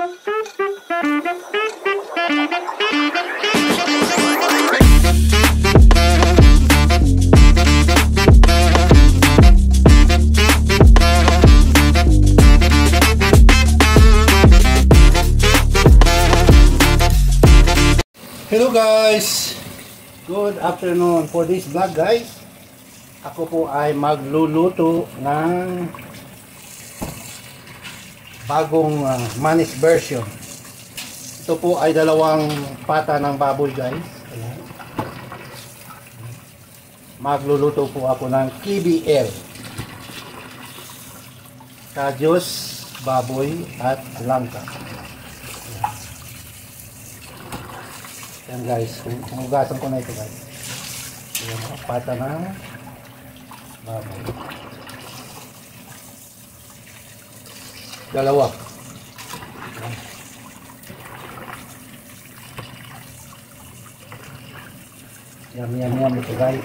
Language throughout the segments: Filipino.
Hello guys, good afternoon. For this vlog guys, ako po ay magluluto ng bagong manis version. Ito po ay dalawang pata ng baboy guys. Ayan. Magluluto po ako ng KBL, kadyos, baboy at langka. Yan guys, hugasan ko na ito guys. Ayan, pata ng baboy. Dalawa. Yum ito guys.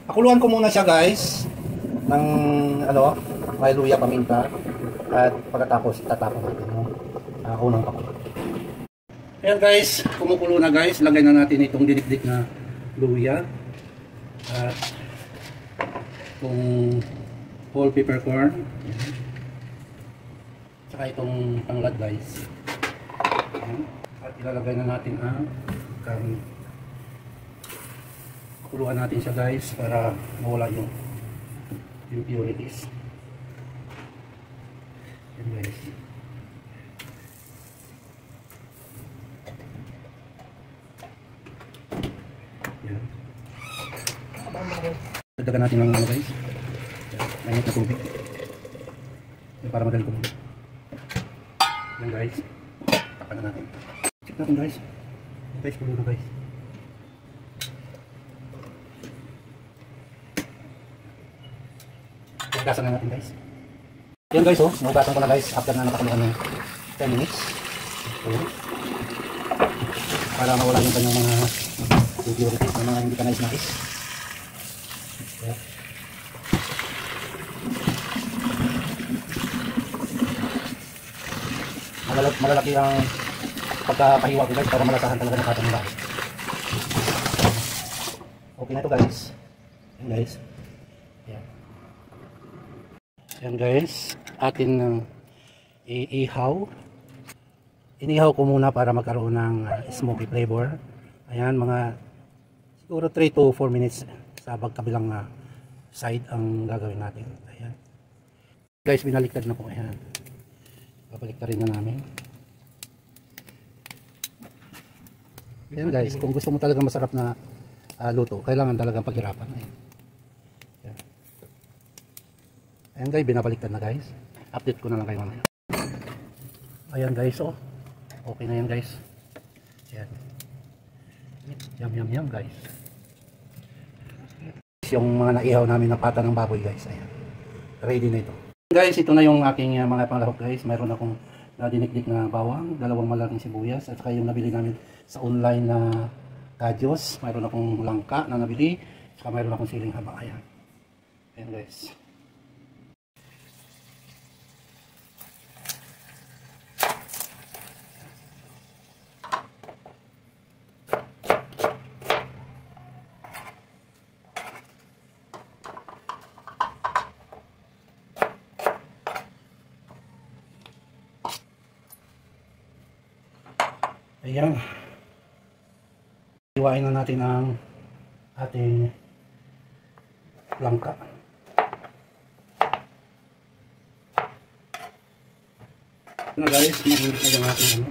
Pakuluan ko muna siya guys ng may luya, paminta, at pagkatapos itatapon natin yung unang pakulo. Ayan guys, kumukulo na guys. Lagay na natin itong dinikdik na luya at itong whole peppercorn, saka itong tanglad guys. Ayan. At ilalagay na natin ang karne. Kuluan natin siya guys para mawala yung impurities. Yan guys. Yan. Dagdagan natin ng guys. Mainit na tubig. Yan, para madali kumulo. Yan guys. Tapan na natin. Check natin guys. Yan guys, kumulo na guys. Hugasan na natin guys. Yan guys, hugasan ko na guys after na nakakuluan ng 10 minutes. Ayan. Para mawala yung kanyang mga impurities na mga hindi ka nais-nais. Ayan. Malalaki ang pagkakahiwa ko guys para malasahan talaga ng katang nila. Okay na ito guys. Yan guys. Ayan. Yan guys, atin iihaw. Inihaw ko muna para magkaroon ng smoky flavor. Ayan, mga siguro 3 to 4 minutes sa magkabilang side ang gagawin natin. Ayan. Guys, binaliktad na po. Ayan. Babaliktarin na namin. Ayan guys, kung gusto mo talagang masarap na luto, kailangan talagang paghirapan. Ayan. Ayan guys, binabaliktad na guys. Update ko na lang kayo mamaya. Ayan guys, okay na yan guys. Ayan. Yum guys. Yung mga naihaw namin na pata ng baboy guys. Ayan. Ready na ito. Guys, ito na yung aking mga panglahok guys. Mayroon akong dinikdik na bawang, 2 malaking sibuyas, at saka yung nabili namin sa online na kadyos. Mayroon akong langka na nabili, at saka mayroon akong siling haba. Ayan. Ayan guys. Ayan. Iwain na natin ang ating langka. Na guys, magulit na yung ating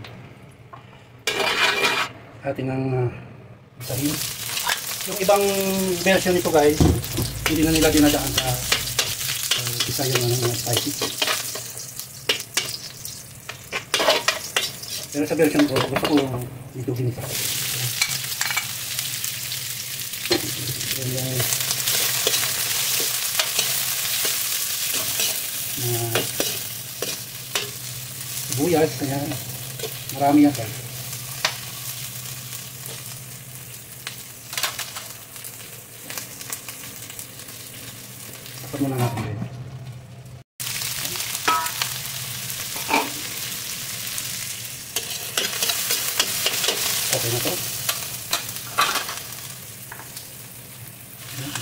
ating ang isahin. Yung ibang version nito guys, hindi na nila dinadaan sa isa yung spicy. Pero sa version ko, gusto ko dito ginisa. Ayan guys. mga sibuyas. Ayan. Marami yan guys. Tapat muna natin guys. Okay na to.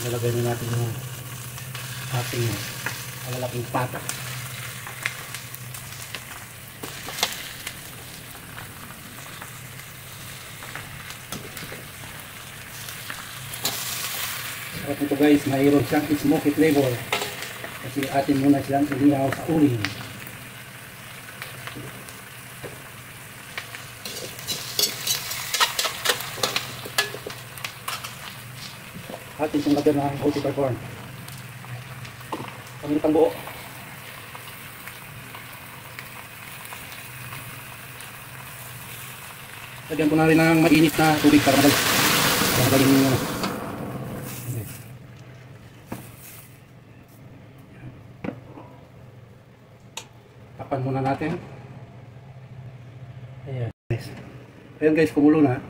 Ilalagay na natin yung ating malalaking pata. Sarap ito guys, mayroon siyang smoky flavor kasi atin muna silang inihaw sa uling. Atin itong lagyan ng OT corn. Pangitang buo. Lagyan ko na rin ng mainit na tubig para magaling yung tapan muna natin. Ayan guys. Ayan guys, kumulo na.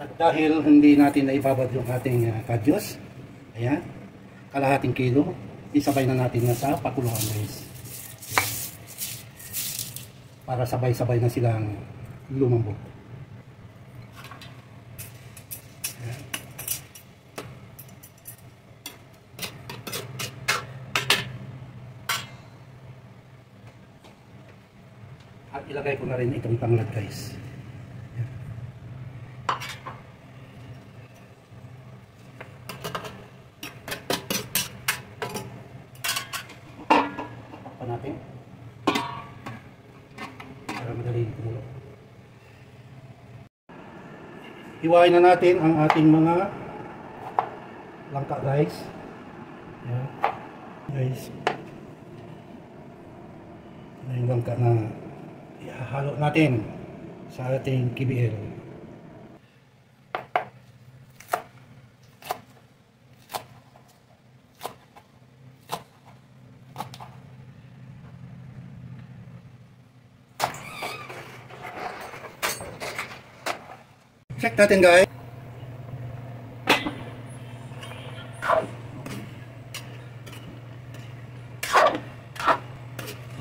At dahil hindi natin naibabad yung ating kadyos, ayan, kalahating kilo, isabay na natin na sa pakuluan guys. Para sabay-sabay na silang lumambot. Ayan. At ilagay ko na rin itong tanglad guys. Natin para madali kumulo. Hiwain na natin ang ating mga langka guys. Ayan. Guys, ito yung langka na ihahalo natin sa ating KBL. Check natin guys.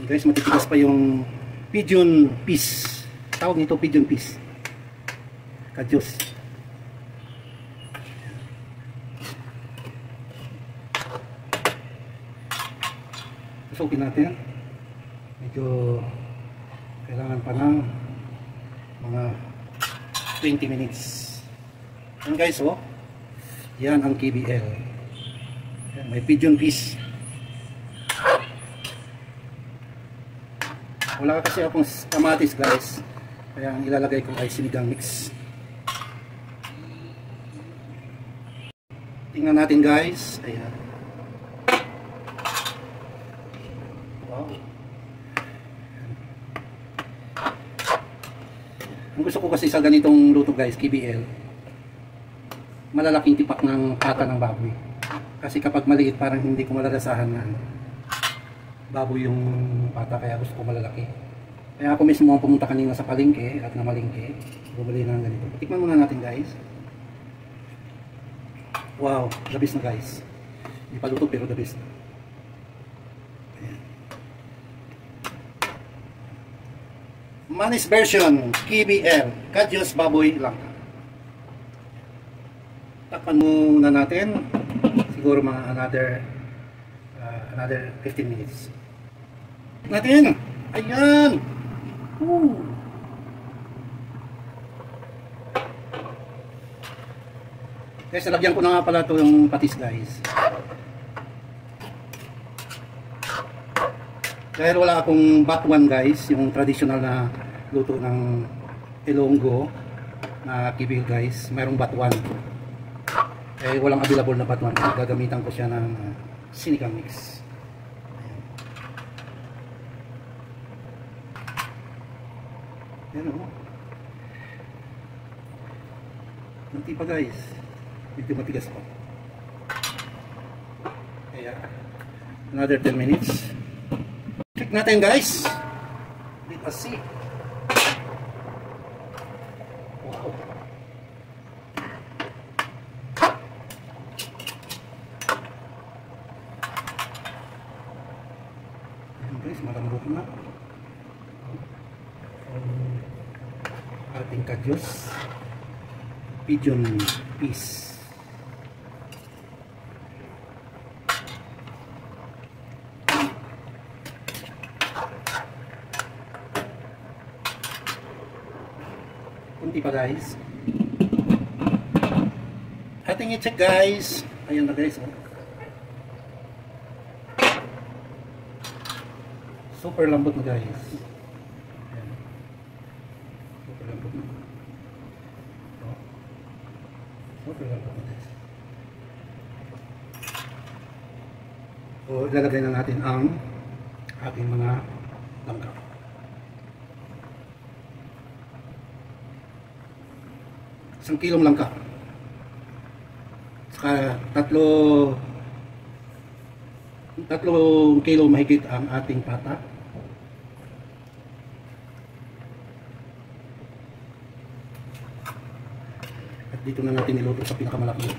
Guys, matitigas pa yung pigeon peas. Tawag nito pigeon peas. Kadyos. Susukin natin. Medyo kailangan pa ng mga 20 minutes. Yan guys, oh. Yan ang KBL. Yan, may pigeon peas. Wala kasi akong kamatis guys. Kaya ang ilalagay ko ay sinigang mix. Tingnan natin guys. Ayan. Wow. Ang gusto ko kasi sa ganitong luto guys, KBL, malalaking tipak ng pata ng baboy. Kasi kapag maliit parang hindi ko malalasahan na baboy yung pata, kaya gusto ko malalaki. Kaya ako mismo ang pumunta kanina sa palengke at namalingke, bumili ng ganito. Tikman muna natin guys. Wow, labis na guys. Hindi pa luto pero labis na. Manis version KBL, Kadyos Baboy Langka. Takpan muna natin siguro mga another 15 minutes natin. Ayan. Guys, nalagyan ko na nga pala ito yung patis guys, dahil wala akong batuan guys, yung traditional na luto ng Ilonggo na KBL guys, mayroong batuan. Eh walang available na batuan, gagamitan ko siya ng sinigang mix. Ayan o. Nanti pa guys, medyo matigas pa. Kaya Another 10 minutes. Check natin guys. Let us see. Wow. Ayan guys, malambot na. Ating kadyos. Pigeon piece. Kunti pa guys. Ating i-check guys. Ayan na guys. Oh. Super lambot na guys. Ayan. Super lambot na. Oh. Super lambot na guys. So ilalagay na natin ang ating mga langka. Isang kilong langka. Saka tatlong kilo mahigit ang ating pata. At dito na natin niluto sa pinakamalaki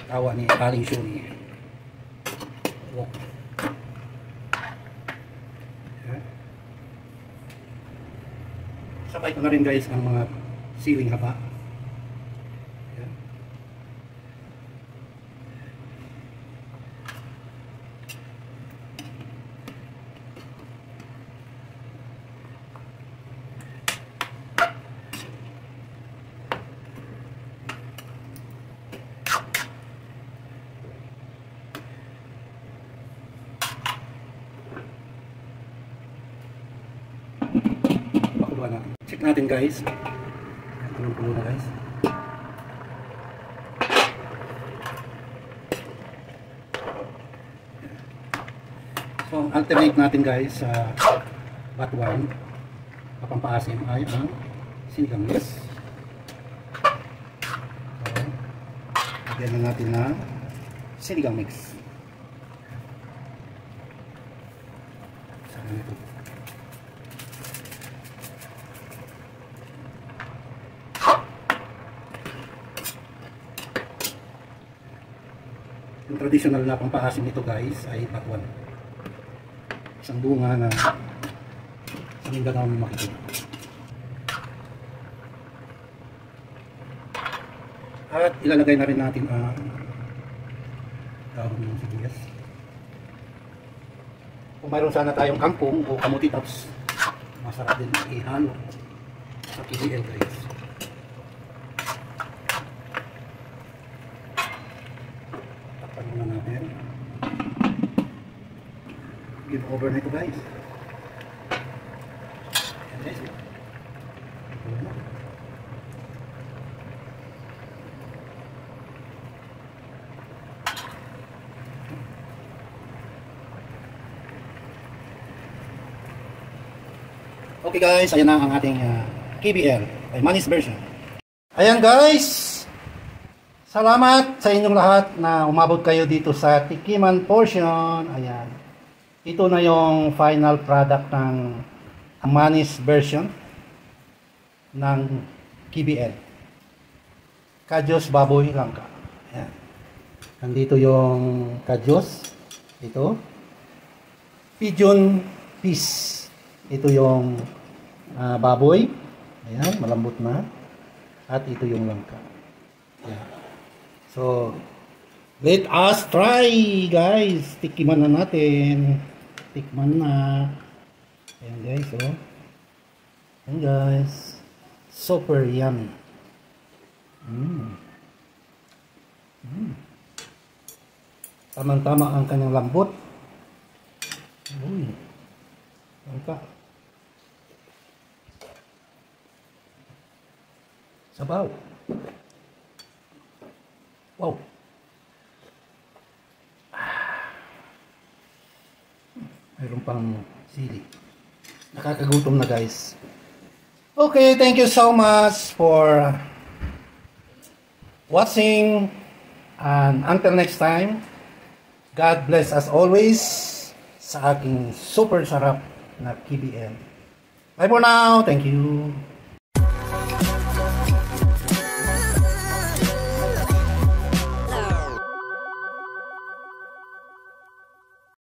tawa ni Aling Shoni. Wow. Sabay ko na rin guys ang mga siling haba. Ayan. Pakuluan natin. Check natin guys. Pulo na guys. So ang alternate natin guys sa batuan papampaasim ay ang sinigang mix. So lagyan na natin na sinigang mix. Saan ito? Yung traditional na pampaasim nito guys ay pakwan. Isang bunga na sa Mindanao makikita. At ilalagay na rin natin ang dahon ng sibuyas. Kung mayroon sana tayong kangkong o kamuti tops, masarap din ihalo sa KBL guys. Give over na ito guys. Ayan guys. Okay guys, ayan na ang ating KBL ay Manis version. Ayan guys. Salamat sa inyong lahat na umabot kayo dito sa Tikiman portion. Ayan. Ito na yung final product ng Manis version ng KBL. Kadyos baboy langka. Ayan. Nandito yung kadyos. Ito. Pigeon piece. Ito yung baboy. Ayan, malambot na. At ito yung langka. Ayan. So, let us try guys. Tikiman na natin. Tikman na. Ayan guys, oh. Ayan guys. Super yummy. Tamang-tama ang kanyang lambot. Uy. Langka. Sabaw. Wow. Mayroon pang sili. Nakakagutom na guys. Okay, thank you so much for watching, and until next time, God bless as always sa aking super sarap na KBL. Bye for now. Thank you.